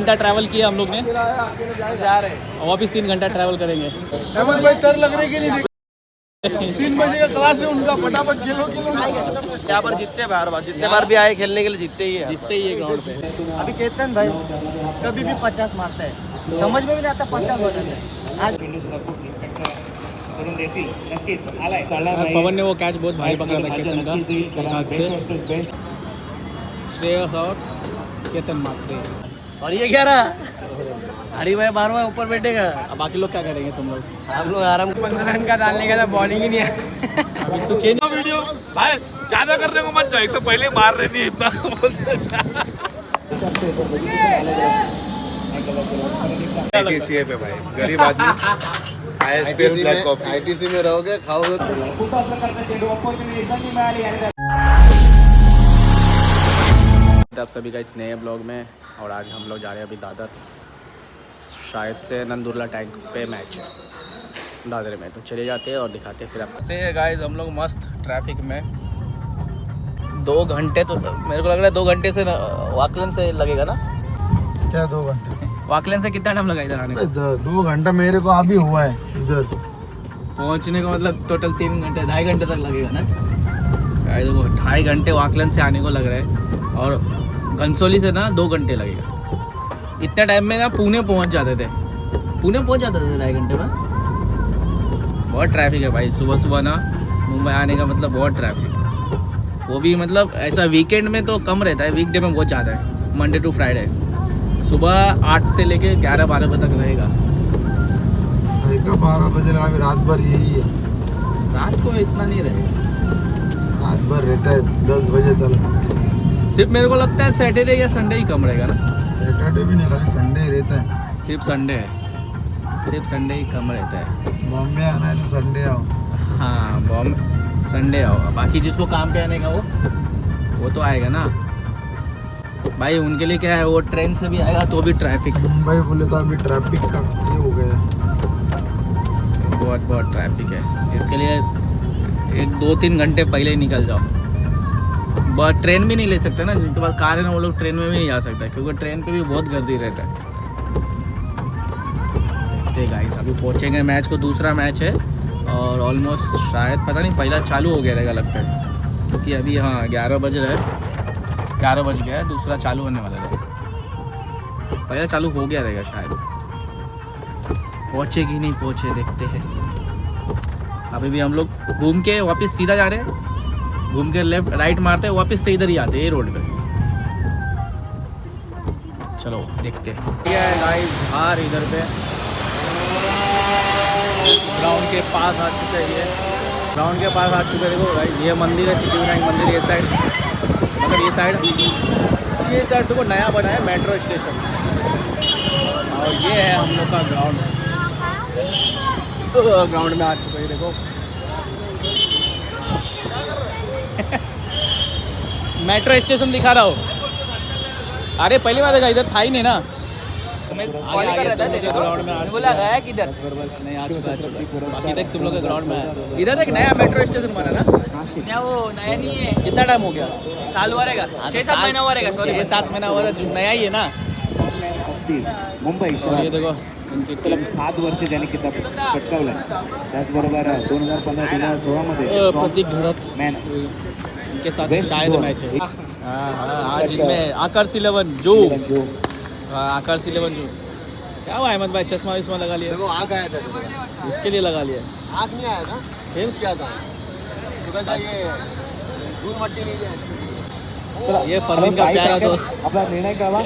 घंटा ट्रैवल किया हम लोग ने, जा रहे हैं वापिस 3 घंटा ट्रैवल करेंगे। अहमद भाई सर लगने के लिए 3 बजे का क्लास है उनका, फटाफट खेलो। यहाँ पर जीतते हैं हर बार, जितने बार भी आए खेलने के लिए जीतते ही है ग्राउंड पे। अभी केतन भाई कभी भी 50 मारता है, समझ में भी नहीं आता 50 बटन है। आज पवन ने वो कैच बहुत भारी पकड़ा था केतन का, श्रेयस और केतन मारते हैं। और ये क्या रहा, हरी भाई 12वां ऊपर बैठेगा। अब बाकी लोग क्या करेंगे? तुम लोग? हम लोग आराम 15 रन का डालने का था, बॉलिंग ही नहीं है। अभी तो चेंज वीडियो भाई ज्यादा करने को मत जाए, तो पहले मार रहे नहीं इतना बोलते ITCA पे भाई, गरीब आदमी ITC में रहोगे, खाओगे। आप सभी का इस नए ब्लॉग में, और आज हम लोग जा रहे हैं अभी दादर, शायद से नंदुरला टैंक पे मैच है दादर में, तो चले जाते हैं और दिखाते हैं फिर आपको। से गाइस हम लोग मस्त ट्रैफिक में 2 घंटे, तो मेरे को लग रहा है 2 घंटे से वाकलन से लगेगा ना? क्या 2 घंटे? वाकलन से कितना टाइम लगा इधर आने को? 2 घंटा मेरे को अभी हुआ है इधर पहुंचने का, मतलब टोटल 3 घंटे 2.5 घंटे तक लगेगा ना? गाइस देखो 2.5 घंटे वाकलन से आने को लग रहा है, और घनसोली से ना 2 घंटे लगेगा। इतना टाइम में ना पुणे पहुंच जाते थे 2.5 घंटे में। बहुत ट्रैफिक है भाई, सुबह सुबह ना मुंबई आने का मतलब बहुत ट्रैफिक। वो भी मतलब ऐसा वीकेंड में तो कम रहता है, वीकडे में बहुत ज़्यादा है। मंडे टू फ्राइडे सुबह 8 से लेके 11-12 बजे तक रहेगा। 12 बजे अभी रात भर यही है। रात को इतना नहीं रहेगा, रात भर रहता है 10 बजे तक। सिर्फ मेरे को लगता है सैटरडे या संडे ही कम रहेगा ना? सैटरडे भी नहीं, खाली संडे रहता है। सिर्फ संडे ही कम रहता है। बॉम्बे आना है तो संडे आओ। हाँ बॉम्बे संडे आओ, बाकी जिसको काम पे आने का वो तो आएगा ना भाई। उनके लिए क्या है, वो ट्रेन से भी आएगा तो भी ट्रैफिक। मुंबई बोले तो अभी ट्रैफिक का ये हो गया है, बहुत ट्रैफिक है। इसके लिए 1-2-3 घंटे पहले ही निकल जाओ। बहुत ट्रेन भी नहीं ले सकते ना, जिनके पास कार है ना वो लोग ट्रेन में भी नहीं जा सकते, क्योंकि ट्रेन पे भी बहुत गर्दी रहता है। ठीक गाइस अभी पहुँचेंगे मैच को, दूसरा मैच है और ऑलमोस्ट शायद पता नहीं पहला चालू हो गया रहेगा लगता है, क्योंकि अभी हाँ 11 बज रहे हैं, 11 बज गया है, दूसरा चालू होने वाला है। पहला चालू हो गया रहेगा शायद, पहुँचे कि नहीं पहुँचे देखते हैं। अभी भी हम लोग घूम के वापस सीधा जा रहे हैं, घूम के लेफ्ट राइट मारते हैं, वापस से इधर ही आते हैं ये रोड पे। चलो देखते हैं क्या है गाइस। बाहर इधर पे ग्राउंड के पास आ चुके हैं, ये ग्राउंड के पास आ चुके हैं। देखो गाइस ये मंदिर है, सिद्धिविनायक मंदिर, ये साइड मतलब ये साइड देखो नया बना है मेट्रो स्टेशन, और ये है हम लोग का ग्राउंड। ग्राउंड में आ चुके हैं देखो। मेट्रो स्टेशन दिखा रहा हूँ। अरे पहली बार देखा, इधर था ही नहीं ना। ग्राउंड में बोला गया किधर नहीं आ चुका बाकी देख तुम लोग के ग्राउंड में आया। इधर एक नया मेट्रो स्टेशन बना ना, वो नया नहीं है, कितना टाइम हो गया? साल वरेगा 6-7 महीना वरेगा, सॉरी 7 महीना हो रहा, नया ही है ना मुंबई और ये देखो इनकी सलग 7 वर्ष त्यांनी किताब पटकावलं. त्याचबरोबर 2015-2016 मध्ये प्रतीक घरत मॅन इनके साथ शायद मैच है। हाँ आज इसमें आकर्ष 11 जो आकर्ष 11 जो क्या हुआ अहमद भाई, चश्मा विश्मा लगा लिया? देखो आग आया था, इसके लिए लगा लिया? आग नहीं आया था, फिर क्या था तो ये दूध मट्टी नहीं जाए। ये फरवीन का प्यारा दोस्त आपला निर्णय कळवा.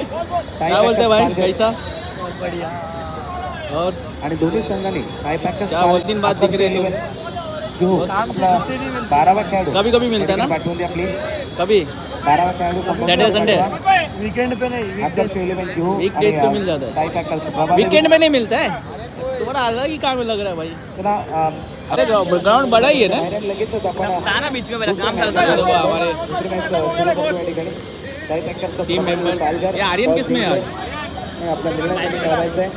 क्या बोलते हैं भाई, कैसा? बहुत बढ़िया। और आणि दोन्ही संघांनी टाय पॅकर्स क्या बहुत दिन बाद दिख रहे हैं लोग। काम से छुट्टी नहीं मिलती, 12वा खेळाडू कभी कभी मिलता है ना, पाठवून द्या प्लीज. कभी 12वा खेळाडू सैटरडे संडे वीकेंड पे नहीं, आदर्श 11 घेऊ. वीकडेज पे मिल जाता है, टाय पॅकर्स वीकेंड में नहीं मिलता है। तुम्हारा अलग ही काम लग रहा है भाई। पुन्हा अरे ग्राउंड बड़ा ही है ना, लगेचच आपण आना बीच में मेरा काम चलता है। देखो हमारे दुसरी मॅच सुरू करतो या ठिकाणी. टाय पॅकर्स टीम मेंबर। ये आर्यन किस में है आज? आपला निर्णय कधी करायचा आहे.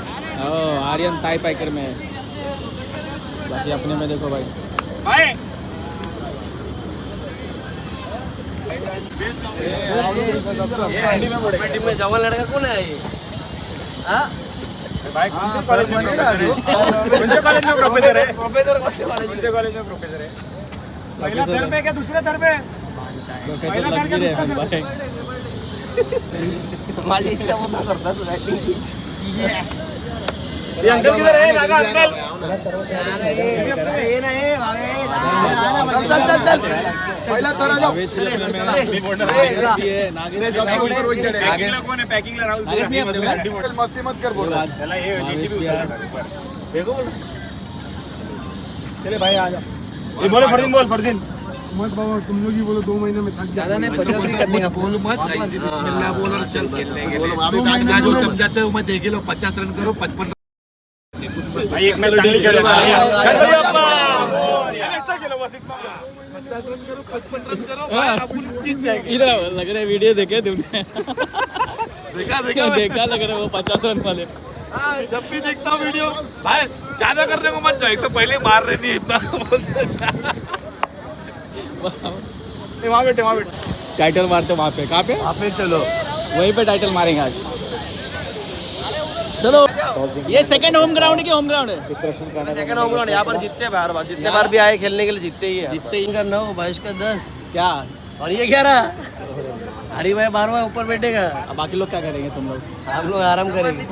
आर्यन टाई पाइकर में है, बाकी अपने में देखो भाई। टीम में जवान लड़का कौन है ये? भाई कौन से कॉलेज में प्रोफेसर है? प्रोफेसर है। पहला दर पे क्या दूसरा दर पे? पहला दर क्या दूसरा दर पे? माझी इच्छा पूर्ण करता तू ये अंकल किधर है? नागा अंकल चल चल चल पहिला तर आ जाओ पैकिंग मस्ती मत कर बोल चले भाई आ जाओ ये बोलो फरदीन बोल फरदीन मत बाबा तुम लोग ही बोलो 2 महीने में थक ज्यादा नहीं 50 नहीं करने का बोल मत ऐसे बिस्मिल्लाह बोलो चल मैं जो समझाते हूँ मैं देख लो 50 रन करो 55 भाई एक मैच चांगली खेळले इधर लग रहा है वीडियो देखे तुमने देखा लग रहा है वो 50 रन वाले जब भी देखता हूँ वीडियो भाई ज्यादा करने को मत जाए तो पहले मार रहे नहीं इतना बोलते वहाँ बैठे टाइटल मारते वहाँ पे कहाँ पे चलो वहीं पे टाइटल मारेंगे आज चलो ये सेकंड होम ग्राउंड की होम ग्राउंड है सेकंड होम ग्राउंड यहाँ पर जीतते हैं हर बार जितने बार भी आए खेलने के लिए जीतते ही है जीतते ही इनका 9 22 का 10 क्या और ये 11 हरी भाई 12वां ऊपर बैठेगा अब बाकी लोग क्या करेंगे तुम लोग हम लोग आराम करेंगे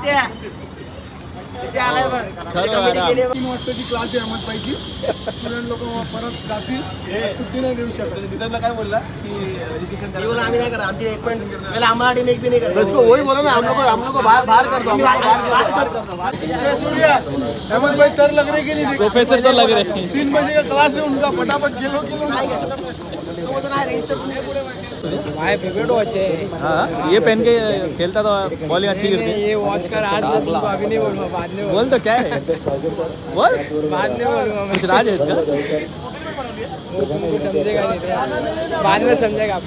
चलो आराम. 3 वाजताची क्लास आहे अहमदबाईची स्टुडंट लोक परत जातील सुट्टी नाही देऊ शकत विदर्भला काय बोलला की रजिस्ट्रेशन ये बोला आम्ही नाही करा आमची एक पण पहले हमारा टीम एक भी नहीं करेगा इसको वही बोला ना हम लोग को बाहर कर दो सूर्या अहमदबाई सर लगने के लिए प्रोफेसर तो लग रहे हैं 3 बजे का क्लास है उनका फटाफट खेलो भाई फेवरेट वॉच है हाँ ये पहन के खेलता तो बॉलिंग अच्छी गिरती ये वॉच कर आज मैं तुमको अभी नहीं बोलूँगा बाद में बोल तो क्या है बोल बाद में बोलूँगा मैं कुछ राज है इसका वो तुमको समझेगा नहीं बाद में समझेगा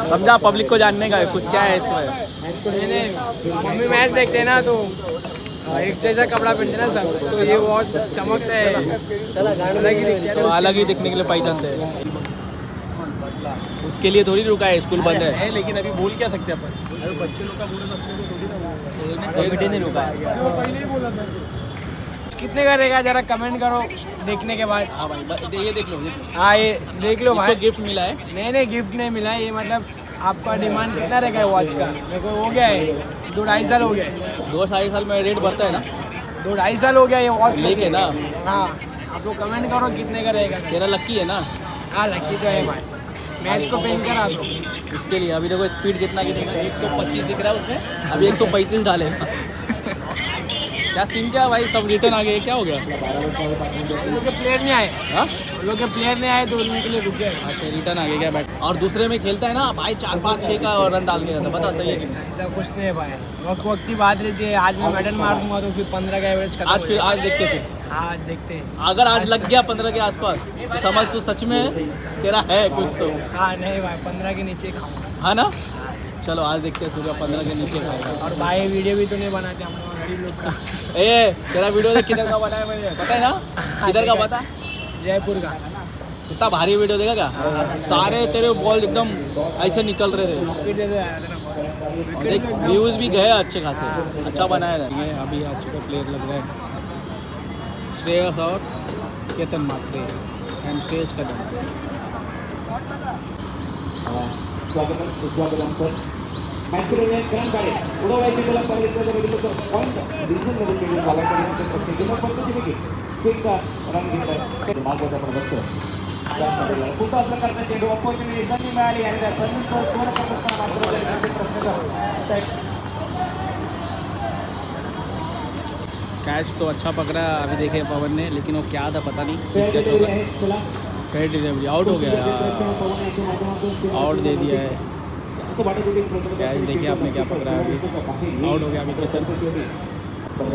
समझा पब्लिक को जानने का है कुछ क्या है इसमें मैंने मम्मी मैच देखते हैं ना तो एक जैसा कपड़ा पहनते ना सब तो ये वॉच चमकता है तो अलग ही दिखने के लिए पहचानते हैं उसके लिए थोड़ी रुका है स्कूल बंद है लेकिन अभी बोल क्या सकते अपन अभी बच्चे लोग का बोले तो अपने को थोड़ी ना कमिटी नहीं रुका है वो पहले ही बोला था कितने का रहेगा जरा कमेंट करो देखने के बाद हाँ भाई ये देख लो हाँ ये देख लो भाई गिफ्ट मिला है नहीं गिफ्ट नहीं मिला ये मतलब आपका डिमांड कितना रहेगा वॉच का मेरे को हो गया है 2-2.5 साल हो गया 2-2.5 साल में रेट बढ़ता है ना 2-2.5 साल हो गया ये वॉच लेके ना हाँ आप लोग कमेंट करो कितने का रहेगा तेरा लक्की है ना हाँ लकी तो है भाई मैच को पेन करा दो इसके लिए अभी देखो स्पीड कितना गिरेगा 125 दिख रहा है उसमें अभी 135 डालेगा क्या सीन क्या भाई सब रिटर्न आ गए क्या हो गया लोग के प्लेयर नहीं आए हाँ लोग के प्लेयर नहीं आए तो उनके लिए रुके अच्छा रिटर्न आ गया क्या बैट और दूसरे में खेलता है ना भाई 4-5-6 का रन डाल के जाता बता सही है कि नहीं? ऐसा कुछ नहीं है भाई वक्त की बात रहती है आज मैं मेडल मार दूंगा तो फिर 15 का एवरेज खत्म आज फिर आज देखते फिर आज देखते हैं अगर आज लग गया 15 के आसपास तो समझ तू सच में तेरा है कुछ तो हाँ नहीं भाई 15 के नीचे खाऊंगा हाँ ना चलो आज देखते हैं सूर्या 15 के नीचे खाएगा और भाई वीडियो भी तो नहीं बनाते हम लोग गरीब लोग का ए तेरा वीडियो देख किधर का बनाया मैंने पता है ना किधर का पता जयपुर का कितना भारी वीडियो देगा क्या सारे तेरे बॉल एकदम ऐसे निकल रहे थे फिर जैसे आया था ना देख व्यूज भी गए अच्छे खासे अच्छा बनाया था ये अभी आ चुका प्लेयर लग रहा है श्रेयस और केतन मात्रे एंड श्रेयस कदम स्वागतम सर मॅच केलेले करंकाळे उडवायचे त्याला सांगितलं तर पॉईंट दिसून मध्ये केली बालाकडे पक्षी गेल्या पद्धतीने क्विक रन घेतलाय मार्गाचा आपण बघतो खूप असं करता चेंडू अपॉर्च्युनिटी संधी मिळाली आणि त्या संधीचं स्कोर करत असताना मात्र प्रश्न कैच तो अच्छा पकड़ा अभी देखे पवन ने लेकिन वो क्या था पता नहीं कैच होगा फेयर डिलीवरी आउट हो गया आउट दे दिया है कैच देखिए आपने क्या पकड़ा है अभी आउट हो गया अभी केतन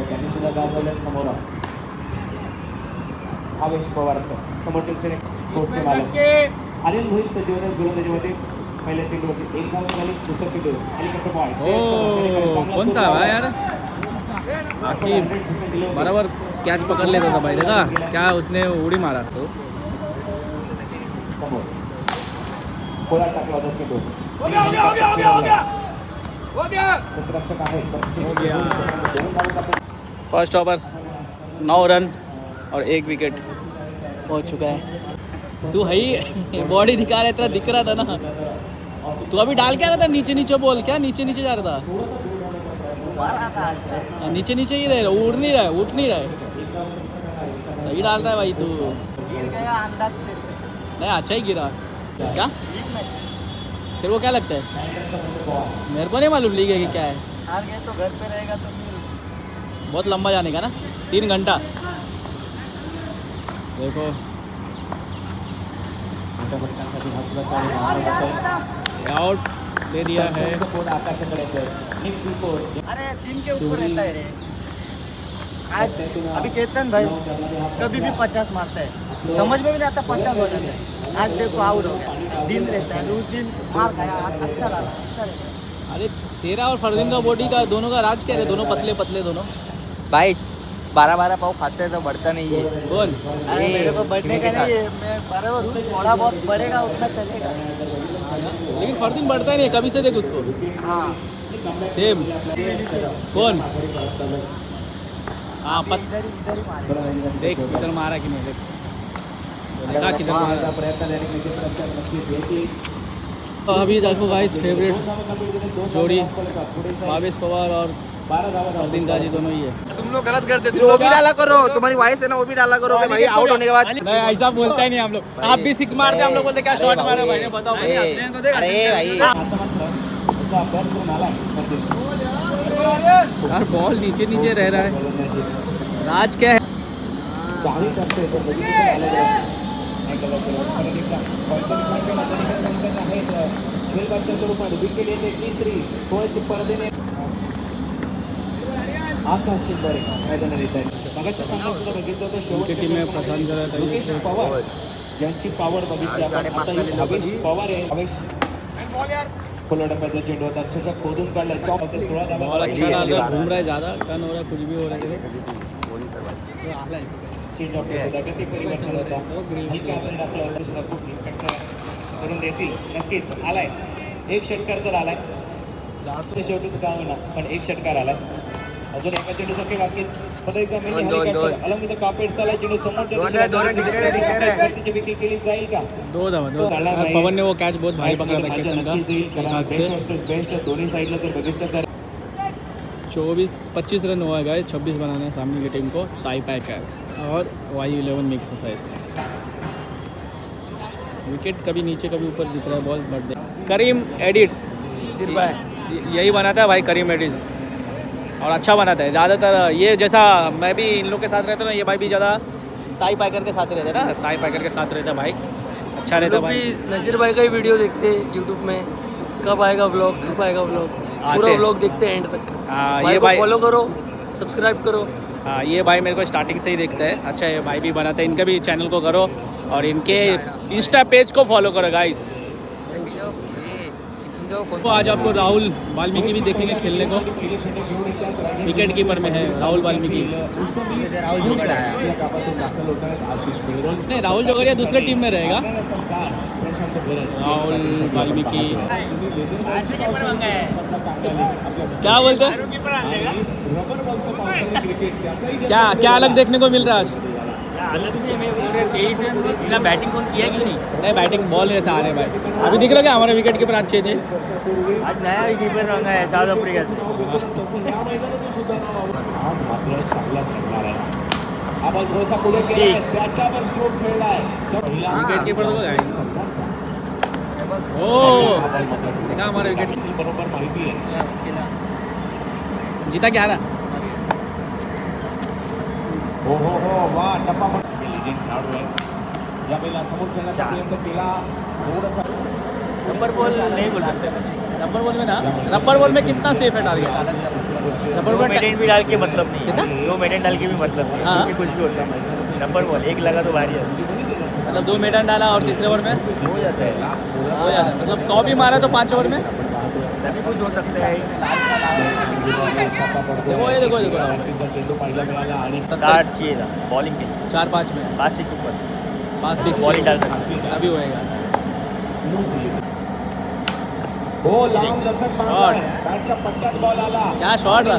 त्यांनी सुद्धा गाजवल्या समोर आवेश पवार समोर टीमचे कोचचे मालक अनिल भोईर सजीवने गोलंदाजीमध्ये पहिल्या चेंडूवरती एक धाव झाली दुसऱ्या चेंडू हेलिकॉप्टर बॉल कौन था भाई यार बाकी बराबर कैच पकड़ लेता था भाई देखा क्या उसने उड़ी मारा तो गोला टाकला होता चेंडू हो गया क्षेत्ररक्षक आहे हो गया फर्स्ट ओवर 9 रन और 1 विकेट हो चुका है। तू है ही बॉडी दिखा रहा, इतना दिख रहा था ना। तू अभी डाल के आ रहा था नीचे नीचे बोल, क्या नीचे नीचे जा रहा था? नीचे नीचे ही रह रहा, उड़ नहीं रहा है, उठ नहीं रहा है। सही डाल रहा है भाई तू। गिर गया अंदाज से। नहीं अच्छा ही गिरा। क्या तेरे को क्या लगता है? मेरे को नहीं मालूम लीग है कि क्या है। हार गए तो घर पे रहेगा तो फिर बहुत लंबा जाने का ना, 3 घंटा। देखो आउट दे दिया है। अरे 3 के ऊपर रहता है रे। आज अभी केतन भाई कभी भी 50 मारता है, समझ में भी नहीं आता 50 हो जाता है। आज देखो आउट हो गया, दिन रहता है, उस दिन मार खाया, अच्छा लगा, अच्छा रहता है। अरे तेरा और फरदीन का बॉडी का दोनों का राज क्या है? दोनों पतले पतले दोनों। भाई 12-12 पाव खाते हैं तो बढ़ता नहीं है। कौन? अरे मेरे को बढ़ने का नहीं है, मैं बराबर हूँ, थोड़ा बहुत बढ़ेगा उतना चलेगा। लेकिन फरदीन बढ़ता ही नहीं, कभी से देख उसको। हाँ सेम। कौन? हाँ इधर ही मारे। देख किधर मारा कि नहीं, देख देखा किधर मारा। तो अभी देखो गाइस फेवरेट जोड़ी भावेश पवार और फरदीन गाजी दोनों ही है। तुम लोग गलत करते थे, वो भी डाला करो, तुम्हारी वाइफ है ना, वो भी डाला करो भाई आउट होने के बाद। नहीं ऐसा बोलता ही नहीं हम लोग। आप भी 6 मारते, हम लोग बोलते क्या शॉट मारा भाई ने, बताओ भाई। अरे भाई यार बॉल नीचे नीचे रह रहा है, राज क्या है? टीम में प्रशांत पवार यांची पॉवर बघितली आपण आता ही भावेश पवार आहे। फुलवड्याचा चेंडू होता, अक्षरशः खोदून काढला, टॉप होते 16 धावा। बॉल अच्छा डाल रहा है, घूम रहा है ज़्यादा, टर्न हो रहा है, कुछ भी हो रहा है। चेंज ऑफ होता, गती परिवर्तन होता, हलका आपण आपला प्रश्न खूप इम्पॅक्ट करून देतील। नक्कीच आलाय एक षटकार तर आलाय, शेवटी काय होणार पण एक षटकार आलाय। अजून एका चेंडूचं काही बाकी फक्त एकदा मेली helicopter along with the carpet चालाय, चेंडू समोरच्या दिशेने विकेट केली जाईल का? 2 धावा। पवन ने वो कैच बहुत भारी पकड़ा था कैप्टन का, बेस्ट दोन्ही साइडला जर बघितलं तर 24-25 रन हुआ है गाइस, 26 बनाने हैं सामने की टीम को। टाई पैक है और YU11 मिक्स है। विकेट कभी नीचे कभी ऊपर दिख रहा है बॉल, बट करीम एडिट्स यही बनाता है भाई, करीम एडिट्स, और अच्छा बनाता है ज़्यादातर। ये जैसा मैं भी इन लोग के साथ रहता हूँ ना, ये भाई भी ज़्यादा टाई पैकर के साथ रहता है ना, टाई पैकर के साथ रहता है भाई, अच्छा रहता है भाई। नज़ीर भाई का ही वीडियो देखते हैं यूट्यूब में, कब आएगा व्लॉग, कब आएगा व्लॉग, पूरा व्लॉग देखते हैं एंड तक। ये भाई फॉलो करो, सब्सक्राइब करो। हाँ ये भाई मेरे को स्टार्टिंग से ही देखता है। अच्छा ये भाई भी बनाता है, इनका भी चैनल को करो और इनके इंस्टा पेज को फॉलो करो गाइस। तो आज आपको राहुल वाल्मीकि भी देखेंगे खेलने को, विकेट कीपर में है राहुल वाल्मीकि। नहीं राहुल जोगड़िया दूसरे टीम में रहेगा, राहुल वाल्मीकि। क्या बोलते हैं? क्या अलग देखने को मिल रहा है आज? ना बैटिंग कौन किया कि नहीं बैटिंग बॉल ऐसा आ रहे भाई। अभी दिख रहा क्या हमारे विकेट कीपर अच्छे थे? आज नया कीपर रंगा है साउथ अफ्रीका से। विकेट कीपर तो ओ देखा हमारे विकेट बरोबर माहिती आहे। जीता क्या रहा? हो वाह टप्पा पण खेळाडू आहे यावेळेला समोर खेळण्याचा प्रयत्न केला, थोडासा रबर बॉल नहीं बोल सकते। रबर बॉल में ना, रबर बॉल में कितना सेफ है टारगेट? रबर बॉल मेडेन भी डाल के मतलब नहीं कितना? 2 मेडेन डाल के भी मतलब नहीं, हाँ। क्योंकि कुछ भी होता है। रबर बॉल एक लगा तो भारी है, मतलब 2 मेडन डाला और तीसरे ओवर में हो जाता है। हो जाता है। मतलब 100 भी मारा तो 5 ओवर में तभी कुछ हो सकता है। देखो चेंडू पाहिला मिळाला आणि 60 चाहिए था बॉलिंग के लिए, 4-5 में 5-6 ऊपर 5-6 बॉलिंग डाल सकते अभी होएगा। हो लांब लचक मारलाय, बॅटच्या पट्ट्यात बॉल आला। क्या शॉट रहा?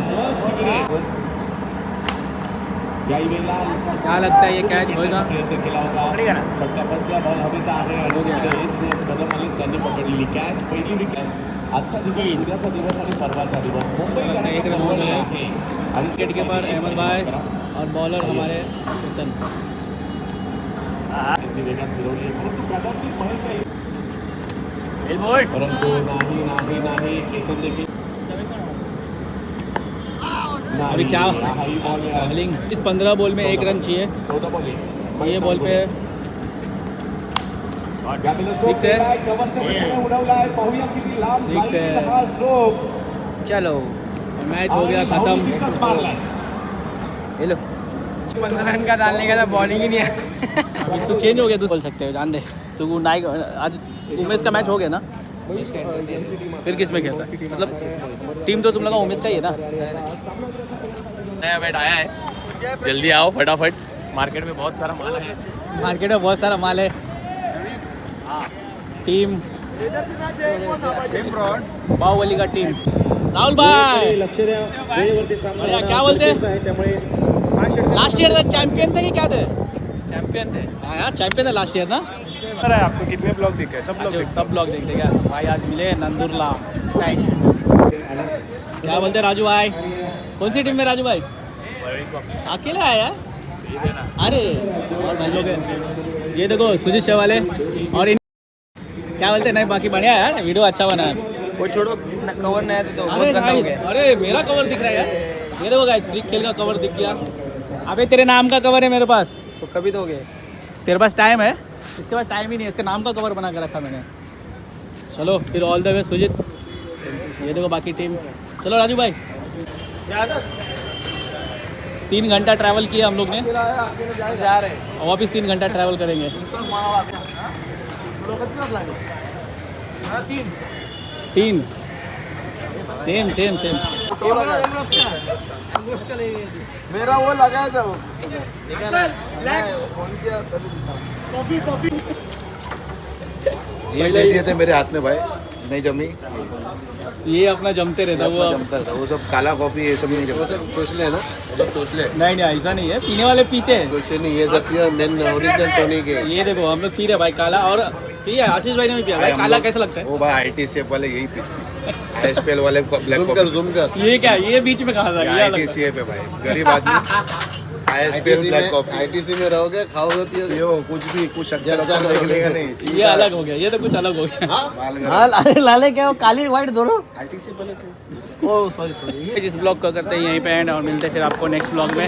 याही वेळेला क्या लगता है ये कैच होएगा? प्रयत्न केला होता फटका बसला बॉल हवेत आहे आणि एस कदम आले त्यांनी पकडलेली कॅच पहिली विकेट आजचा दिवस उद्याचा दिवस आणि परवाचा दिवस मुंबई एक रन हो गया आहे आणि विकेट कीपर अहमद भाई और बॉलर हमारे चेतन। त्यांनी वेगात फिरवली परंतु कदाचित महेश परंतु नाही केतन देखील अभी क्या हाई बॉल बॉलिंग इस 15 बॉल में 1 रन चाहिए। 14 बॉलिंग ये बॉल पे सिक्स है कव्हरच्या दिशेने उडवलाय पाहूया किती लांब Six है। जाईल हा स्ट्रोक चलो मैच हो गया खत्म। मारलाय ये लो 15 रन का डालने का था, बॉलिंग ही नहीं है। अभी तो चेंज हो गया, तू बोल सकते हो, जान दे तू नाइक आज उमेश का मैच हो गया ना, फिर किस में खेलता है? मतलब टीम तो तुम लोग का उमेश का ही है ना। नया बैट आया है, जल्दी आओ फटाफट, मार्केट में बहुत सारा माल है। मार्केट में बहुत सारा माल है। टीम बाहुबली का टीम। राहुल भाई लक्ष द्या वेळेवरती सामना बढ़िया, क्या बोलते आहे त्यामुळे लास्ट ईयर चैंपियन थे कि क्या थे? चैंपियन थे। हाँ यार चैंपियन थे लास्ट ईयर ना। सर है आपको कितने ब्लॉग दिखे? सब लोग अच्छा, सब लोग देखते क्या भाई, आज मिले नंदुरला। क्या बोलते राजू भाई, कौन सी टीम में राजू भाई? अकेले आया यार? अरे और भाई लोग हैं। ये देखो सुजीत शेवाले और क्या बोलते नहीं, बाकी बढ़िया है यार, वीडियो अच्छा बना है। वो छोड़ो कवर नहीं आया तो अरे भाई, अरे मेरा कवर दिख रहा है यार, ये देखो गाइस क्रिक खेल का कवर दिख गया। अबे तेरे नाम का कवर है मेरे पास, तो कभी दोगे? तेरे पास टाइम है? इसके पास टाइम ही नहीं है, इसके नाम का कवर बना के रखा मैंने। चलो फिर ऑल द वे सुजीत, ये देखो बाकी टीम। चलो राजू भाई, 3 घंटा ट्रैवल किया हम लोग ने, जा रहे और वापस 3 घंटा ट्रैवल करेंगे। 3 सेम सेम सेम। मेरा वो लगाया था वो ये दे दिए थे मेरे हाथ में भाई, नहीं जमी। ये अपना जमते रहता वो अब। जमता था वो सब, काला कॉफी ये सब नहीं जमता। चोचले है ना, सब चोचले। नहीं नहीं ऐसा नहीं है, पीने वाले पीते हैं। चोचले नहीं, ये सब पियो मेन ओरिजिनल टोनी के। ये देखो हम लोग पी रहे भाई काला, और पिया आशीष भाई ने भी पिया भाई। काला कैसा लगता है? वो भाई ITCF वाले यही पीते हैं, ISPL वाले ब्लैक कॉफी। जूम कर ये क्या, ये बीच में कहा था? ये अलग था। ITCF है भाई, गरीब आदमी। ISPL black coffee. ITC में रहोगे, खाओगे पियोगे, कुछ भी कुछ शक्कर निकलेगा नहीं। ये अलग हो गया, ये तो कुछ अलग हो गया। हाँ, अरे लाले क्या, काली व्हाइट दोनों। ITC वाले ओ सॉरी सॉरी। इस ब्लॉग को करते हैं यहीं पे एंड, और मिलते हैं फिर आपको नेक्स्ट ब्लॉग में।